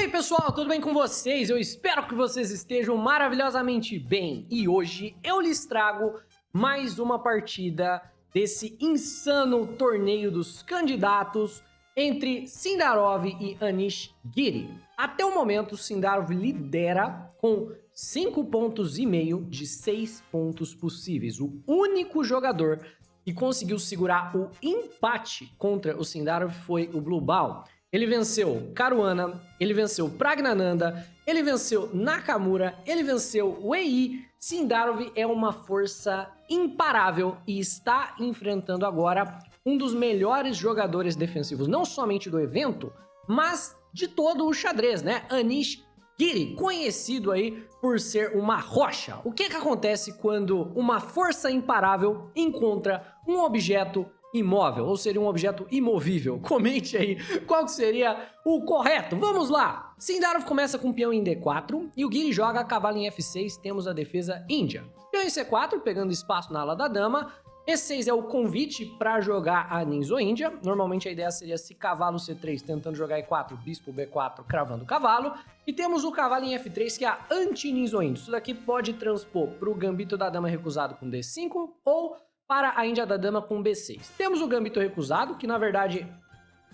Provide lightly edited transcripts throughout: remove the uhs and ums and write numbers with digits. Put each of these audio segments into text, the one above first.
aí, pessoal, tudo bem com vocês? Eu espero que vocês estejam maravilhosamente bem. E hoje eu lhes trago mais uma partida desse insano torneio dos candidatos entre Sindarov e Anish Giri. Até o momento, Sindarov lidera com 5,5 pontos de 6 pontos possíveis. O único jogador que conseguiu segurar o empate contra o Sindarov foi o Blue Ball. Ele venceu Caruana, ele venceu Pragnananda, ele venceu Nakamura, ele venceu Wei. Sindarov é uma força imparável e está enfrentando agora um dos melhores jogadores defensivos, não somente do evento, mas de todo o xadrez, né? Anish Giri, conhecido aí por ser uma rocha. O que acontece quando uma força imparável encontra um objeto imóvel, ou seria um objeto imovível? Comente aí qual seria o correto. Vamos lá! Sindarov começa com peão em D4 e o Giri joga cavalo em F6, temos a defesa índia. Peão em C4, pegando espaço na ala da dama. E6 é o convite para jogar a Ninzo-Índia. Normalmente a ideia seria se cavalo C3 tentando jogar E4, bispo B4 cravando o cavalo. E temos o cavalo em F3 que é a anti-Ninzo-Índia. Isso daqui pode transpor para o gambito da dama recusado com D5 ou para a Índia da dama com B6. Temos o gambito recusado, que na verdade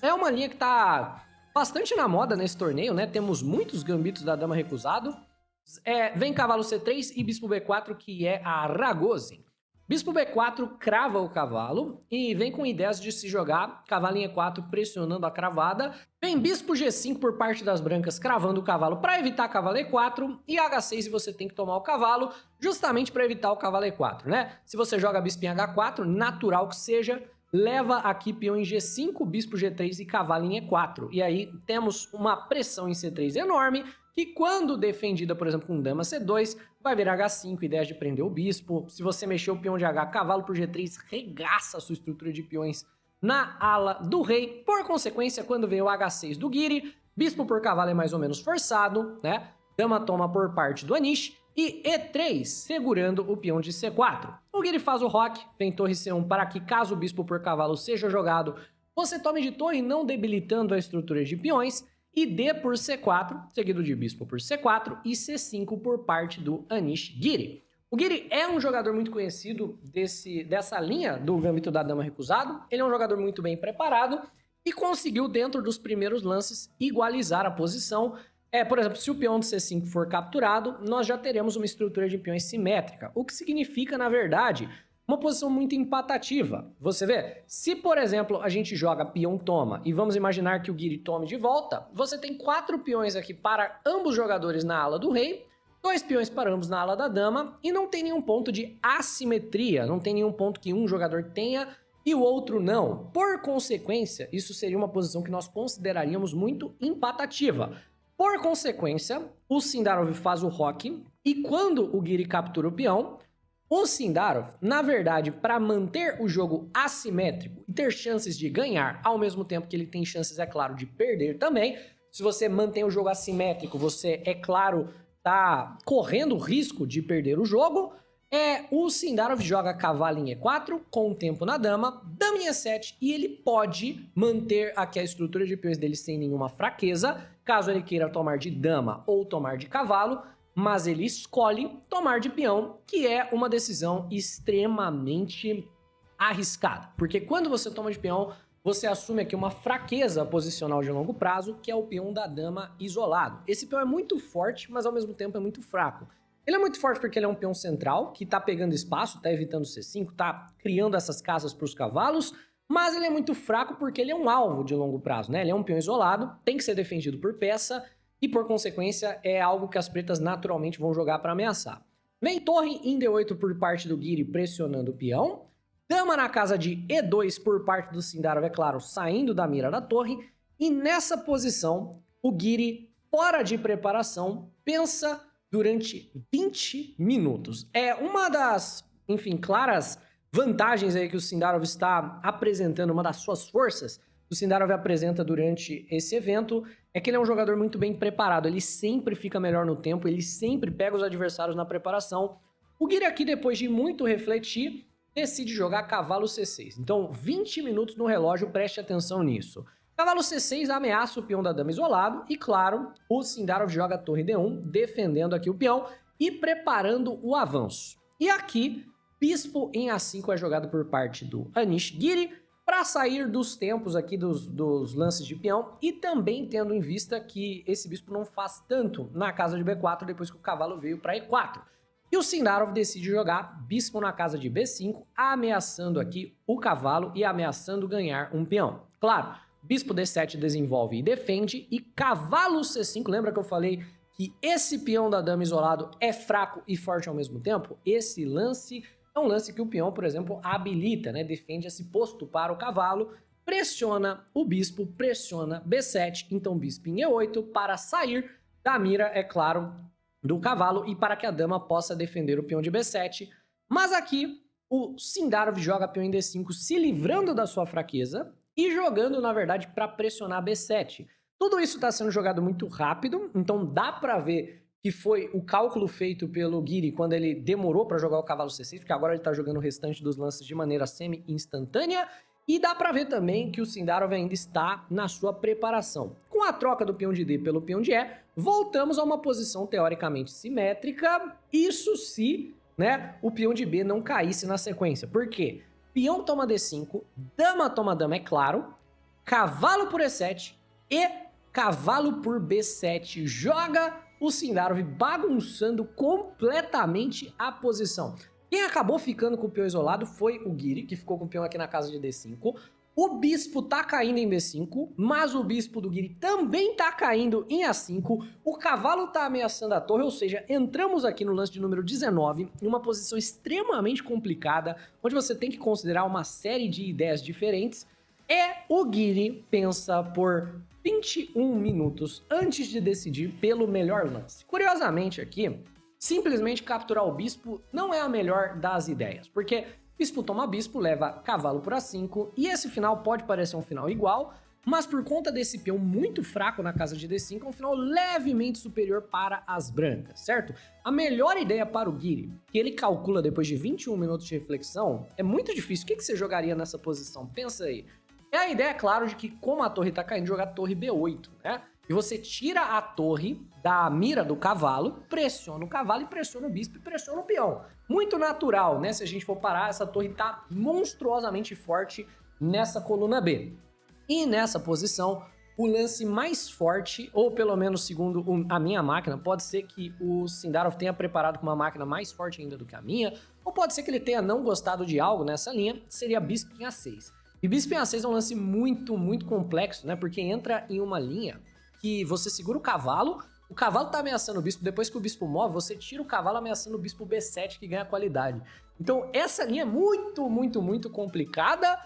é uma linha que está bastante na moda nesse torneio, né? Temos muitos gambitos da dama recusado. Vem cavalo C3 e bispo B4, que é a Ragozin. Bispo B4 crava o cavalo e vem com ideias de se jogar cavalo em E4 pressionando a cravada. Vem bispo G5 por parte das brancas cravando o cavalo para evitar cavalo E4 e H6 você tem que tomar o cavalo justamente para evitar o cavalo E4, né? Se você joga bispo em H4, natural que seja, leva aqui peão em G5, bispo G3 e cavalo em E4. E aí temos uma pressão em C3 enorme, que quando defendida, por exemplo, com dama C2, vai virar H5, ideias de prender o bispo. Se você mexer o peão de H, cavalo por G3, regaça a sua estrutura de peões na ala do rei. Por consequência, quando vem o H6 do Giri, bispo por cavalo é mais ou menos forçado, né? Dama toma por parte do Anish e E3, segurando o peão de C4. O Giri faz o roque, vem torre C1 para que, caso o bispo por cavalo seja jogado, você tome de torre, não debilitando a estrutura de peões. E D por C4, seguido de bispo por C4 e C5 por parte do Anish Giri. O Giri é um jogador muito conhecido dessa linha do gambito da dama recusado. Ele é um jogador muito bem preparado e conseguiu, dentro dos primeiros lances, igualizar a posição. Por exemplo, se o peão de C5 for capturado, nós já teremos uma estrutura de peões simétrica, o que significa, na verdade, uma posição muito empatativa. Você vê, se por exemplo a gente joga peão toma e vamos imaginar que o Giri tome de volta, você tem 4 peões aqui para ambos jogadores na ala do rei, 2 peões para ambos na ala da dama e não tem nenhum ponto de assimetria, não tem nenhum ponto que um jogador tenha e o outro não. Por consequência, isso seria uma posição que nós consideraríamos muito empatativa. Por consequência, o Sindarov faz o roque e quando o Giri captura o peão, o Sindarov, na verdade, para manter o jogo assimétrico e ter chances de ganhar, ao mesmo tempo que ele tem chances, é claro, de perder também, se você mantém o jogo assimétrico, você, é claro, tá correndo o risco de perder o jogo, o Sindarov joga cavalo em E4, com o tempo na dama, dama em E7, e ele pode manter aqui a estrutura de peões dele sem nenhuma fraqueza, caso ele queira tomar de dama ou tomar de cavalo, mas ele escolhe tomar de peão, que é uma decisão extremamente arriscada. Porque quando você toma de peão, você assume aqui uma fraqueza posicional de longo prazo, que é o peão da dama isolado. Esse peão é muito forte, mas ao mesmo tempo é muito fraco. Ele é muito forte porque ele é um peão central, que tá pegando espaço, tá evitando C5, tá criando essas casas para os cavalos, mas ele é muito fraco porque ele é um alvo de longo prazo, né? Ele é um peão isolado, tem que ser defendido por peça, e por consequência é algo que as pretas naturalmente vão jogar para ameaçar. Vem torre em D8 por parte do Giri pressionando o peão, dama na casa de E2 por parte do Sindarov, é claro, saindo da mira da torre, e nessa posição o Giri, fora de preparação, pensa durante 20 minutos. É uma das, enfim, claras vantagens aí que o Sindarov está apresentando, uma das suas forças o Sindarov apresenta durante esse evento, é que ele é um jogador muito bem preparado, ele sempre fica melhor no tempo, ele sempre pega os adversários na preparação. O Giri aqui, depois de muito refletir, decide jogar cavalo C6. Então, 20 minutos no relógio, preste atenção nisso. Cavalo C6 ameaça o peão da dama isolado e, claro, o Sindarov joga a torre D1, defendendo aqui o peão e preparando o avanço. E aqui, bispo em A5 é jogado por parte do Anish Giri para sair dos tempos aqui dos lances de peão e também tendo em vista que esse bispo não faz tanto na casa de B4 depois que o cavalo veio para E4. E o Sindarov decide jogar bispo na casa de B5, ameaçando aqui o cavalo e ameaçando ganhar um peão. Claro, bispo D7 desenvolve e defende, e cavalo C5, lembra que eu falei que esse peão da dama isolado é fraco e forte ao mesmo tempo? Esse lance é um lance que o peão, por exemplo, habilita, né? Defende esse posto para o cavalo, pressiona o bispo, pressiona B7, então bispo em E8 para sair da mira, é claro, do cavalo e para que a dama possa defender o peão de B7. Mas aqui o Sindarov joga peão em D5, se livrando da sua fraqueza e jogando, na verdade, para pressionar B7. Tudo isso está sendo jogado muito rápido, então dá para ver que foi o cálculo feito pelo Giri quando ele demorou para jogar o cavalo C6, porque agora ele está jogando o restante dos lances de maneira semi-instantânea. E dá para ver também que o Sindarov ainda está na sua preparação. Com a troca do peão de D pelo peão de E, voltamos a uma posição teoricamente simétrica, isso se, né, o peão de B não caísse na sequência. Por quê? Peão toma D5, dama toma dama, é claro, cavalo por E7 e cavalo por B7. Joga o Sindarov bagunçando completamente a posição. Quem acabou ficando com o peão isolado foi o Giri, que ficou com o peão aqui na casa de D5. O bispo tá caindo em B5, mas o bispo do Giri também tá caindo em A5. O cavalo tá ameaçando a torre, ou seja, entramos aqui no lance de número 19, em uma posição extremamente complicada, onde você tem que considerar uma série de ideias diferentes. O Giri pensa por 21 minutos antes de decidir pelo melhor lance. Curiosamente aqui, simplesmente capturar o bispo não é a melhor das ideias, porque bispo toma bispo, leva cavalo por A5, e esse final pode parecer um final igual, mas por conta desse peão muito fraco na casa de D5, é um final levemente superior para as brancas, certo? A melhor ideia para o Giri, que ele calcula depois de 21 minutos de reflexão, é muito difícil. O que você jogaria nessa posição? Pensa aí. É a ideia, claro, de que como a torre tá caindo, jogar torre B8, né? E você tira a torre da mira do cavalo, pressiona o cavalo e pressiona o bispo e pressiona o peão. Muito natural, né? Se a gente for parar, essa torre tá monstruosamente forte nessa coluna B. E nessa posição, o lance mais forte, ou pelo menos segundo a minha máquina, pode ser que o Sindarov tenha preparado com uma máquina mais forte ainda do que a minha, ou pode ser que ele tenha não gostado de algo nessa linha, seria bispo em A6. E bispo em A6 é um lance muito, muito complexo, né? Porque entra em uma linha que você segura o cavalo tá ameaçando o bispo, depois que o bispo move, você tira o cavalo ameaçando o bispo B7, que ganha qualidade. Então essa linha é muito, muito, muito complicada,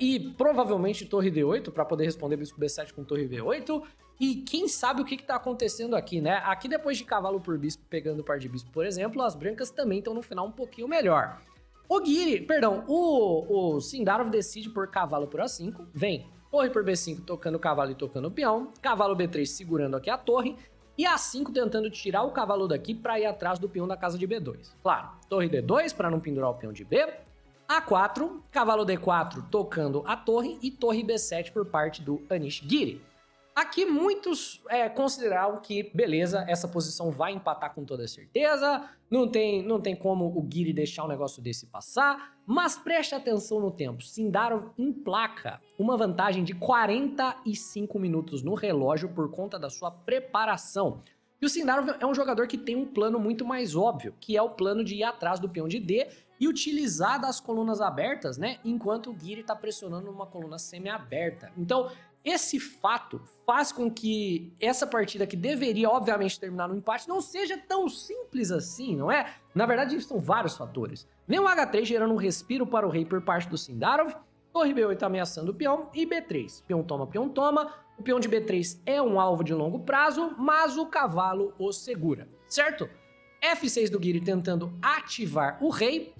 e provavelmente torre D8, para poder responder bispo B7 com torre B8, e quem sabe o que tá acontecendo aqui, né? Aqui depois de cavalo por bispo, pegando par de bispo, por exemplo, as brancas também estão no final um pouquinho melhor. O Sindarov decide por cavalo por A5, vem torre por B5 tocando o cavalo e tocando o peão, cavalo B3 segurando aqui a torre, e A5 tentando tirar o cavalo daqui para ir atrás do peão da casa de B2. Claro, torre D2 para não pendurar o peão de B, A4, cavalo D4 tocando a torre e torre B7 por parte do Anish Giri. Aqui muitos consideraram que, beleza, essa posição vai empatar com toda certeza, não tem como o Giri deixar um negócio desse passar, mas preste atenção no tempo. Sindarov emplaca uma vantagem de 45 minutos no relógio por conta da sua preparação. E o Sindarov é um jogador que tem um plano muito mais óbvio, que é o plano de ir atrás do peão de D e utilizar das colunas abertas, né, enquanto o Giri está pressionando uma coluna semi-aberta. Então, esse fato faz com que essa partida, que deveria obviamente terminar no empate, não seja tão simples assim, não é? Na verdade, são vários fatores. Vem o H3 gerando um respiro para o rei por parte do Sindarov, torre B8 ameaçando o peão e B3. Peão toma, o peão de B3 é um alvo de longo prazo, mas o cavalo o segura, certo? F6 do Giri tentando ativar o rei,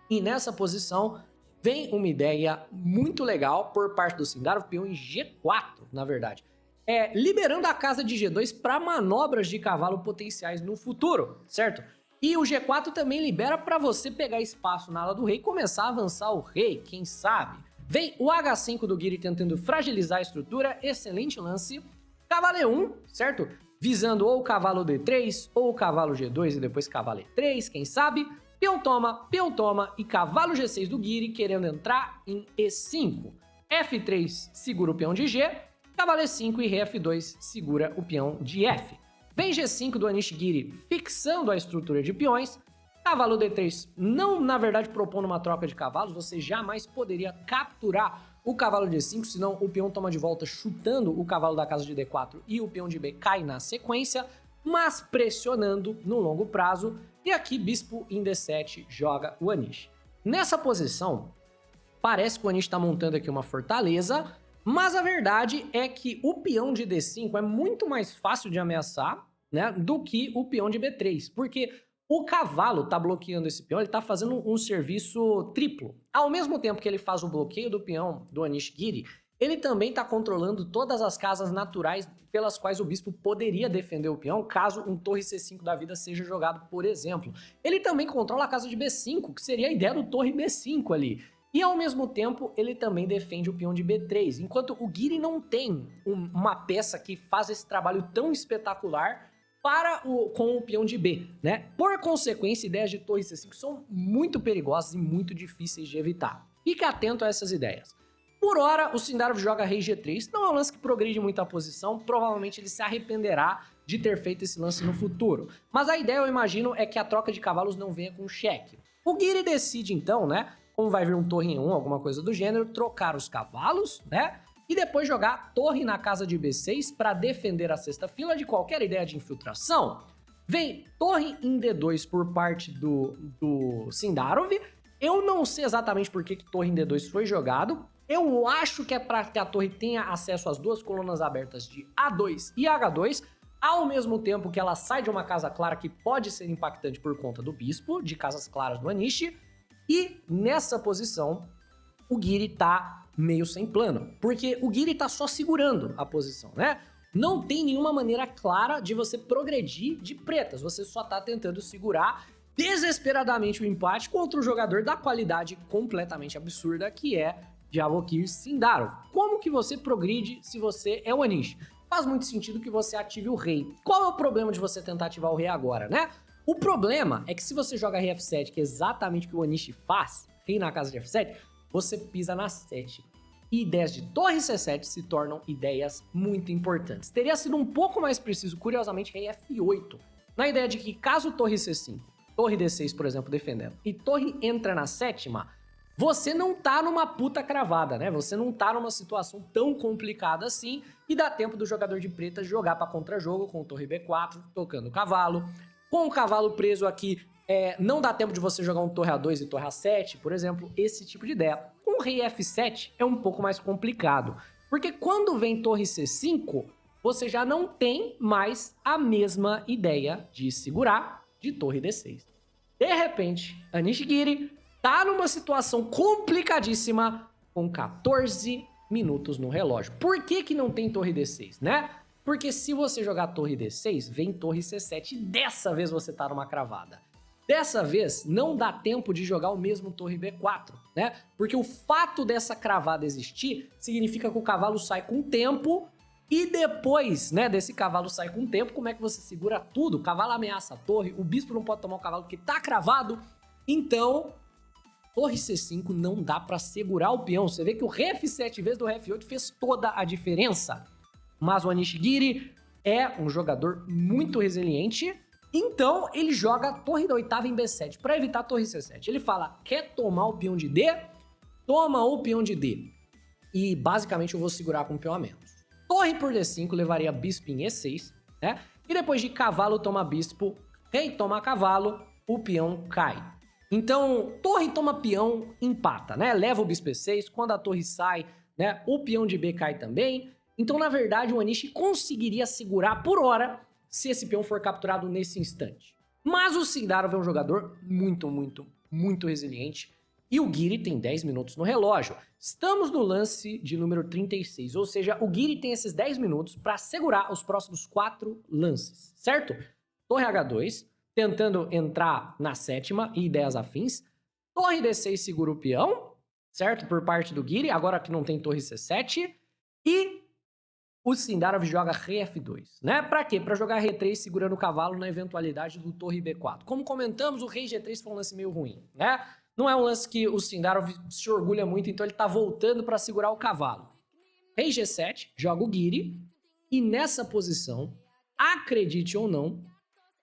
e nessa posição vem uma ideia muito legal por parte do Sindarov, peão em G4, na verdade. Liberando a casa de G2 para manobras de cavalo potenciais no futuro, certo? E o G4 também libera para você pegar espaço na ala do rei e começar a avançar o rei, quem sabe? Vem o H5 do Guiri tentando fragilizar a estrutura, excelente lance. Cavalo E1, certo? Visando ou o cavalo D3, ou o cavalo G2 e depois cavalo E3, quem sabe? Peão toma e cavalo G6 do Guiri querendo entrar em E5. F3 segura o peão de G, cavalo E5 e rei F2 segura o peão de F. Vem G5 do Anish Giri fixando a estrutura de peões. Cavalo D3 não, na verdade, propondo uma troca de cavalos, você jamais poderia capturar o cavalo de D5, senão o peão toma de volta chutando o cavalo da casa de D4 e o peão de B cai na sequência, mas pressionando no longo prazo. E aqui bispo em D7 joga o Anish. Nessa posição, parece que o Anish está montando aqui uma fortaleza, mas a verdade é que o peão de D5 é muito mais fácil de ameaçar, né, do que o peão de B3, porque o cavalo tá bloqueando esse peão, ele tá fazendo um serviço triplo. Ao mesmo tempo que ele faz o bloqueio do peão do Anish Giri, ele também tá controlando todas as casas naturais pelas quais o bispo poderia defender o peão, caso um torre C5 da vida seja jogado, por exemplo. Ele também controla a casa de B5, que seria a ideia do torre B5 ali. E ao mesmo tempo, ele também defende o peão de B3, enquanto o Giri não tem uma peça que faz esse trabalho tão espetacular com o peão de B, né? Por consequência, ideias de torre C5 são muito perigosas e muito difíceis de evitar. Fique atento a essas ideias. Por hora, o Sindarov joga rei G3, não é um lance que progride muito a posição, provavelmente ele se arrependerá de ter feito esse lance no futuro. Mas a ideia, eu imagino, é que a troca de cavalos não venha com cheque. O Giri decide então, né, como vai vir um torre em 1, alguma coisa do gênero, trocar os cavalos, né? E depois jogar torre na casa de B6 para defender a sexta fila de qualquer ideia de infiltração. Vem torre em D2 por parte do Sindarov. Eu não sei exatamente por que torre em D2 foi jogado. Eu acho que é para que a torre tenha acesso às duas colunas abertas de A2 e H2, ao mesmo tempo que ela sai de uma casa clara que pode ser impactante por conta do bispo, de casas claras do Anish. E nessa posição, o Giri tá meio sem plano, porque o Giri tá só segurando a posição, né? Não tem nenhuma maneira clara de você progredir de pretas, você só tá tentando segurar desesperadamente o empate contra um jogador da qualidade completamente absurda que é Jahangir Sindarov. Como que você progride se você é o Anish? Faz muito sentido que você ative o rei. Qual é o problema de você tentar ativar o rei agora, né? O problema é que se você joga rei F7, que é exatamente o que o Anish faz, rei na casa de F7, você pisa na 7. E ideias de torre C7 se tornam ideias muito importantes. Teria sido um pouco mais preciso, curiosamente, rei F8, na ideia de que caso torre C5, torre D6, por exemplo, defendendo, e torre entra na 7ª, você não tá numa puta cravada, né? Você não tá numa situação tão complicada assim, e dá tempo do jogador de preta jogar para contra-jogo com torre B4, tocando o cavalo. Com o cavalo preso aqui, não dá tempo de você jogar um torre A2 e torre A7, por exemplo, esse tipo de ideia. Com rei F7 é um pouco mais complicado, porque quando vem torre C5, você já não tem mais a mesma ideia de segurar de torre D6. De repente, Anish Giri tá numa situação complicadíssima com 14 minutos no relógio. Por que que não tem torre D6, né? Porque se você jogar torre D6, vem torre C7 e dessa vez você tá numa cravada. Dessa vez, não dá tempo de jogar o mesmo torre B4, né? Porque o fato dessa cravada existir significa que o cavalo sai com tempo e depois, né, desse cavalo sair com tempo, como é que você segura tudo? O cavalo ameaça a torre, o bispo não pode tomar o cavalo porque tá cravado. Então, torre C5 não dá pra segurar o peão. Você vê que o rei F7 em vez do rei F8 fez toda a diferença. Mas o Anish Giri é um jogador muito resiliente, então ele joga a torre da 8ª em B7 para evitar a torre C7. Ele fala, quer tomar o peão de D? Toma o peão de D. E basicamente eu vou segurar com o peão a menos. Torre por D5 levaria bispo em E6, né? E depois de cavalo toma bispo, rei toma cavalo, o peão cai. Então, torre toma peão, empata, né? Leva o bispo E6, quando a torre sai, né? O peão de B cai também. Então, na verdade, o Anish conseguiria segurar por hora se esse peão for capturado nesse instante. Mas o Sindarov é um jogador muito resiliente e o Giri tem 10 minutos no relógio. Estamos no lance de número 36, ou seja, o Giri tem esses 10 minutos para segurar os próximos 4 lances, certo? Torre H2, tentando entrar na 7ª e ideias afins. Torre D6 segura o peão. certo? Por parte do Guiri, agora que não tem torre C7. E o Sindarov joga rei F2, né? Pra quê? Pra jogar rei 3 segurando o cavalo na eventualidade do torre B4. Como comentamos, o rei G3 foi um lance meio ruim, né? Não é um lance que o Sindarov se orgulha muito, então ele tá voltando pra segurar o cavalo. Rei G7, joga o Guiri, e nessa posição, acredite ou não,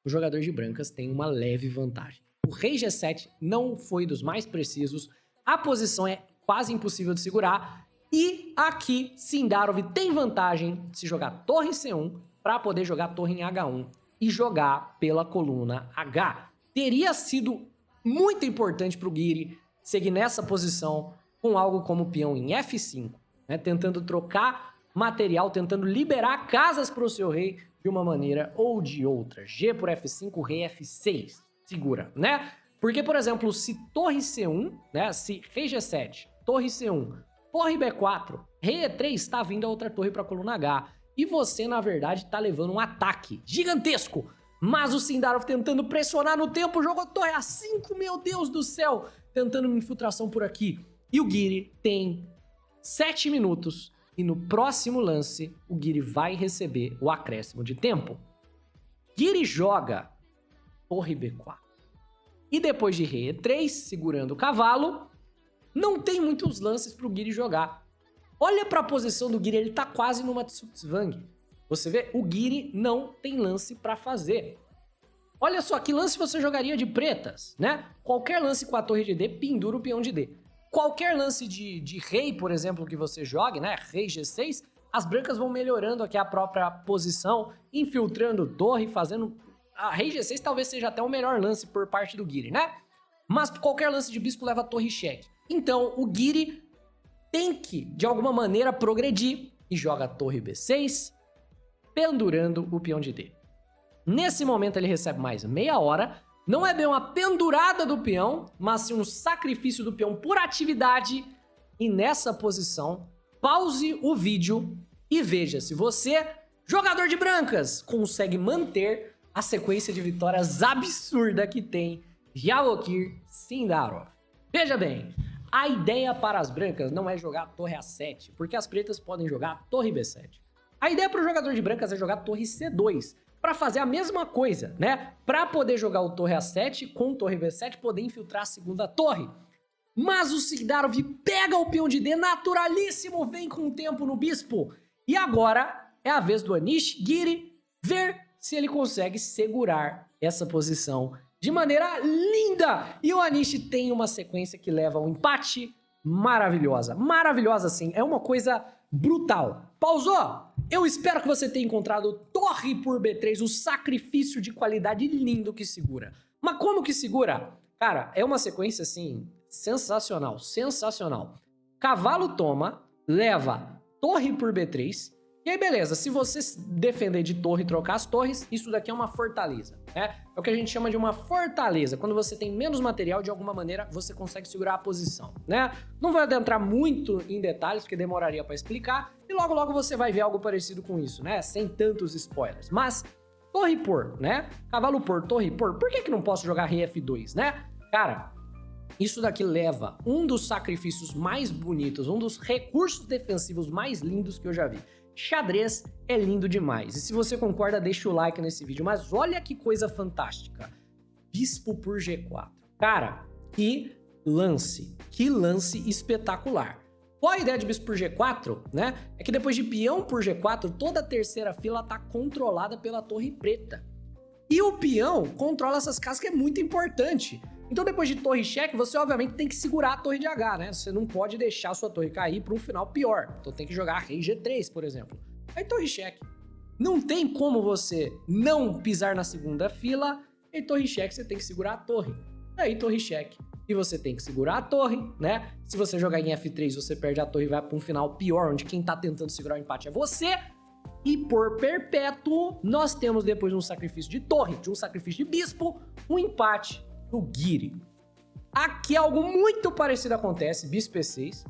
o jogador de brancas tem uma leve vantagem. O rei G7 não foi dos mais precisos, a posição é quase impossível de segurar, e aqui Sindarov tem vantagem de se jogar torre C1 para poder jogar torre em H1 e jogar pela coluna H. Teria sido muito importante para o Guiri seguir nessa posição com algo como peão em F5, né, tentando trocar material, tentando liberar casas para o seu rei de uma maneira ou de outra. G por F5, rei F6, segura, né? Porque, por exemplo, se torre C1, né, se rei G7, torre C1, torre B4, rei E3 está vindo a outra torre para a coluna H. E você, na verdade, está levando um ataque gigantesco. Mas o Sindarov tentando pressionar no tempo, jogou torre A5, meu Deus do céu, tentando uma infiltração por aqui. E o Guiri tem 7 minutos e no próximo lance o Guiri vai receber o acréscimo de tempo. Guiri joga torre B4. E depois de rei E3, segurando o cavalo, não tem muitos lances para o Guiri jogar. Olha para a posição do Guiri, ele tá quase numa Tsutsvang. Você vê, o Guiri não tem lance para fazer. Olha só, que lance você jogaria de pretas, né? Qualquer lance com a torre de D, pendura o peão de D. Qualquer lance de rei, por exemplo, que você jogue, né? Rei G6, as brancas vão melhorando aqui a própria posição, infiltrando torre, fazendo... A rei G6 talvez seja até o melhor lance por parte do Guiri, né? Mas qualquer lance de bispo leva a torre cheque. Então, o Guiri tem que, de alguma maneira, progredir e joga a torre B6, pendurando o peão de D. Nesse momento ele recebe mais meia hora, não é bem uma pendurada do peão, mas sim um sacrifício do peão por atividade. E nessa posição, pause o vídeo e veja se você, jogador de brancas, consegue manter a sequência de vitórias absurda que tem Jahokir Sindarov. Veja bem, a ideia para as brancas não é jogar a torre A7, porque as pretas podem jogar a torre B7. A ideia para o jogador de brancas é jogar a torre C2, para fazer a mesma coisa, né? Para poder jogar o torre A7 com torre B7, poder infiltrar a segunda torre. Mas o Sindarov pega o peão de D naturalíssimo, vem com o tempo no bispo. E agora é a vez do Anish Guiri ver se ele consegue segurar essa posição de maneira linda. E o Anish tem uma sequência que leva a um empate maravilhosa. Maravilhosa, sim. É uma coisa brutal. Pausou? Eu espero que você tenha encontrado torre por B3, o sacrifício de qualidade lindo que segura. Mas como que segura? Cara, é uma sequência, assim, sensacional. Sensacional. Cavalo toma, leva torre por B3... E aí, beleza, se você defender de torre e trocar as torres, isso daqui é uma fortaleza, né? É o que a gente chama de uma fortaleza. Quando você tem menos material, de alguma maneira, você consegue segurar a posição, né? Não vou adentrar muito em detalhes, porque demoraria para explicar. E logo, logo você vai ver algo parecido com isso, né? Sem tantos spoilers. Mas, torre por, né? Cavalo por, torre por. Por que não posso jogar rei F2, né? Cara, isso daqui leva um dos sacrifícios mais bonitos, um dos recursos defensivos mais lindos que eu já vi. Xadrez é lindo demais. E se você concorda, deixa o like nesse vídeo. Mas olha que coisa fantástica. Bispo por G4. Cara, que lance espetacular. Qual a ideia de bispo por G4, né? É que depois de peão por G4, toda a terceira fila tá controlada pela torre preta. E o peão controla essas casas, que é muito importante. Então depois de torre cheque, você obviamente tem que segurar a torre de H, né? Você não pode deixar a sua torre cair para um final pior. Então tem que jogar rei G3, por exemplo. Aí torre cheque. Não tem como você não pisar na segunda fila. E torre cheque, você tem que segurar a torre. Aí torre cheque. E você tem que segurar a torre, né? Se você jogar em F3, você perde a torre e vai para um final pior, onde quem tá tentando segurar o empate é você. E por perpétuo, nós temos depois de um sacrifício de torre, de um sacrifício de bispo, um empate do Guiri. Aqui algo muito parecido acontece, bispo E6,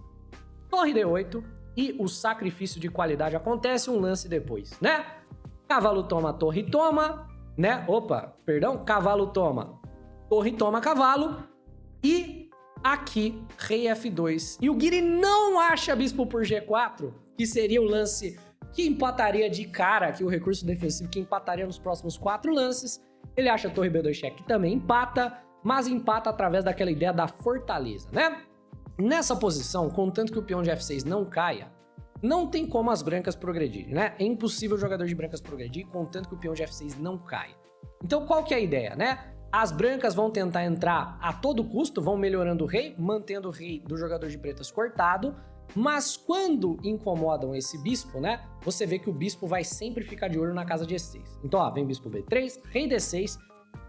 torre D8 e o sacrifício de qualidade acontece um lance depois, né? Cavalo toma, torre toma, né? Opa, perdão, cavalo toma, torre toma, cavalo e aqui rei F2. E o Guiri não acha bispo por G4, que seria o lance que empataria de cara aqui o recurso defensivo, que empataria nos próximos 4 lances. Ele acha torre B2 cheque, que também empata, mas empata através daquela ideia da fortaleza, né? Nessa posição, contanto que o peão de F6 não caia, não tem como as brancas progredirem, né? É impossível o jogador de brancas progredir, contanto que o peão de F6 não caia. Então qual que é a ideia, né? As brancas vão tentar entrar a todo custo, vão melhorando o rei, mantendo o rei do jogador de pretas cortado, mas quando incomodam esse bispo, né? Você vê que o bispo vai sempre ficar de olho na casa de E6. Então, ó, vem bispo B3, rei D6.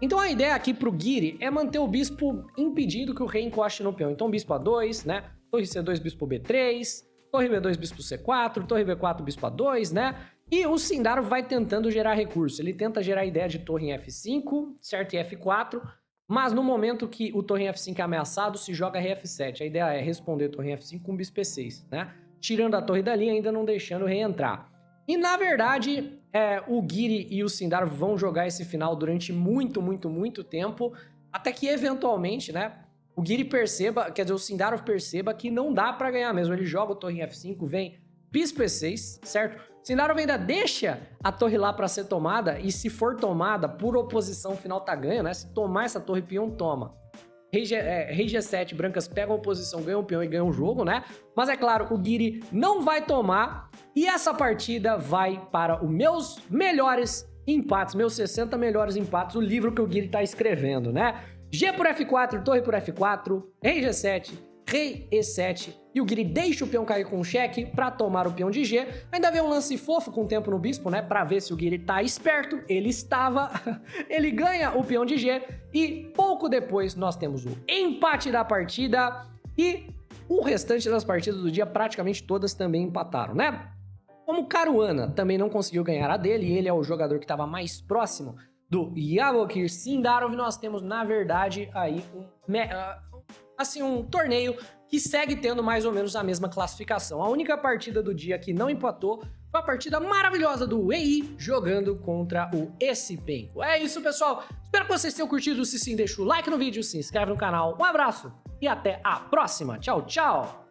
Então a ideia aqui pro Guiri é manter o bispo impedindo que o rei encoste no peão. Então bispo A2, né? Torre C2, bispo B3, torre B2, bispo C4, torre B4, bispo A2, né? E o Sindaru vai tentando gerar recurso. Ele tenta gerar a ideia de torre em F5, certo? E F4, mas no momento que o torre em F5 é ameaçado, se joga rei F7. A ideia é responder torre em F5 com bispo E6, né? Tirando a torre dali, ainda não deixando o rei entrar. E na verdade, o Guiri e o Sindaru vão jogar esse final durante muito tempo, até que eventualmente, né, o Guiri perceba, quer dizer, o Sindaru perceba que não dá pra ganhar mesmo. Ele joga o torre em F5, vem bispo E6, certo? Sindaru ainda deixa a torre lá pra ser tomada, e se for tomada, por oposição, o final tá ganho, né? Se tomar essa torre, peão toma. Rei G7, brancas pegam a posição, ganham o peão e ganham o jogo, né? Mas é claro, o Guiri não vai tomar, e essa partida vai para os meus melhores empates, meus 60 melhores empates, o livro que o Guiri tá escrevendo, né? G por F4, torre por F4, rei G7, rei E7, e o Guiri deixa o peão cair com um cheque pra tomar o peão de G. Ainda vem um lance fofo com o tempo no bispo, né? Pra ver se o Guiri tá esperto. Ele estava. Ele ganha o peão de G. E pouco depois nós temos o empate da partida. E o restante das partidas do dia, praticamente todas também empataram, né? Como Caruana também não conseguiu ganhar a dele, e ele é o jogador que estava mais próximo do Yavokir Sindarov, nós temos, na verdade, aí um torneio que segue tendo mais ou menos a mesma classificação. A única partida do dia que não empatou foi a partida maravilhosa do EI jogando contra o Esipenko. É isso, pessoal. Espero que vocês tenham curtido. Se sim, deixa o like no vídeo, se inscreve no canal. Um abraço e até a próxima. Tchau, tchau!